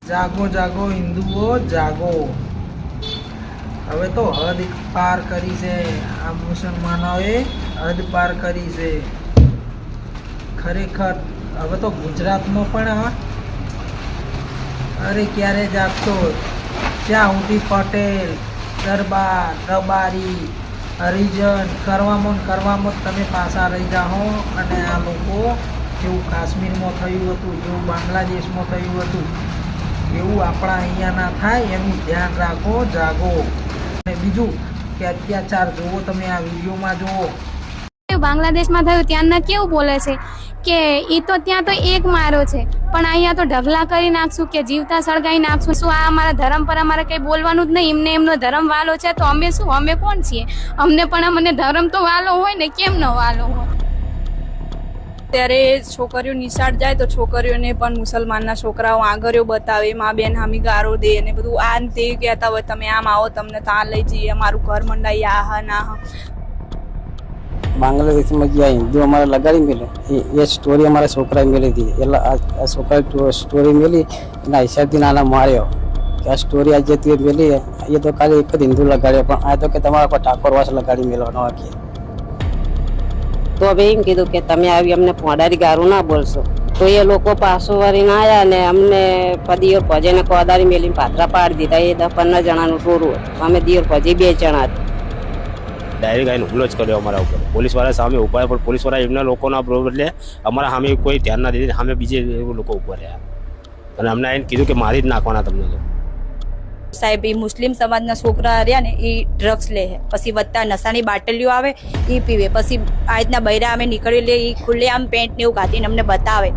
જાગો જાગો હિન્દુઓ જાગો, હવે તો હદ પાર કરી છે આ મુસલમાનોએ, હદ પાર કરી છે ખરેખર. હવે તો ગુજરાતમાં પણ અરે ક્યારે જાગશો? ત્યાં સુધી પટેલ, દરબાર, રબારી, હરિજન કરવામાં તમે પાછા રહી જાઓ. અને આ લોકો જેવું કાશ્મીરમાં થયું હતું, જેવું બાંગ્લાદેશમાં થયું હતું, એવું આપણા અહીંયા ના થાય એનું ધ્યાન રાખો, જાગો. અને બીજું કે અત્યાચાર જુઓ, તમે આ વિડીયોમાં જુઓ. બાંગ્લાદેશમાં થયું ત્યાંના કેવું બોલે છે કે ઈ તો ત્યાં તો એક મારો છે, પણ અહીંયા તો ઢગલા કરી નાખશું, કે જીવતા સળગાઈ નાખશું. શું આ અમારા ધર્મ પર અમારે કઈ બોલવાનું જ નહીં? એમને એમનો ધર્મ વાલો છે તો અમે શું, અમે કોણ છીએ? અમને પણ અમને ધર્મ તો વાલો હોય ને, કેમ ન વાલો હોય? ત્યારે છોકરીઓ નિશાળ જાય તો છોકરીઓને પણ મુસલમાનના છોકરાઓ આંગળીઓ બતાવે, મા બેન હામી ગારો દે અને બધું આ તે કહેતા હોય, તમે આમ આવો, તમને ત્યાં લઈ જઈએ, અમારું ઘર મંડાઈ, આ હા ના હા. બાંગ્લાદેશમાં ગયા હિન્દુ અમારે લગાડી મેલે, એ સ્ટોરી અમારા છોકરાએ મેલી હતી. એટલે આ છોકરાએ સ્ટોરી મેલી એના હિસાબથી નાના માર્યો કે આ સ્ટોરી આજે તું મેલી, એ તો ખાલી એક જ હિન્દુ લગાડ્યો, પણ આ તો કે તમારા પર ઠાકોરવાસ લગાડી મેળવાનો આખી. તો હવે એમ કીધું કે તમે આવી અમને પોડારી ગારું ના બોલશો. તો એ લોકો પાછો વળીને આવ્યા ને અમને દિયોર ભજે ને કોદારી મેલીને પાથરા પાડી દીધા. એ 10-15 જણાનું ટોળું હતું, અમે દિયોર ભજે 2 જણા હતા. ડાયરેક્ટ આવીને હુમલો જ કર્યો અમારા ઉપર. પોલીસવાળા સામે ઉભા, પણ પોલીસવાળા એમના લોકોના બદલે અમારા સામે કોઈ ધ્યાન ના દીધી, સામે બીજે લોકો ઉભા રહ્યા અને અમને આવીને કીધું કે મારી જ નાખવાના તમને તો. સાહેબ, એ મુસ્લિમ સમાજના છોકરા રહ્યા ને એ ડ્રગ્સ લે, પછી વધતા નશાની બાટલીઓ આવે એ પીવે, પછી આ રીતના બૈરા અમે નીકળી લે, એ ખુલ્લે આમ પેન્ટ ને એવું કાઢીને અમને બતાવે.